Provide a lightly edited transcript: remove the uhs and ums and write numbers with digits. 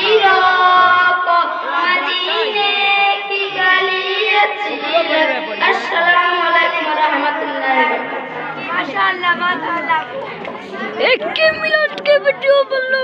Iraq मदीने की गली अच्छी है। अस्सलाम वालेकुम व रहमतुल्लाहि व बरकातहू। माशाअल्लाह माशाअल्लाह। एक मिनट के वीडियो बन लो।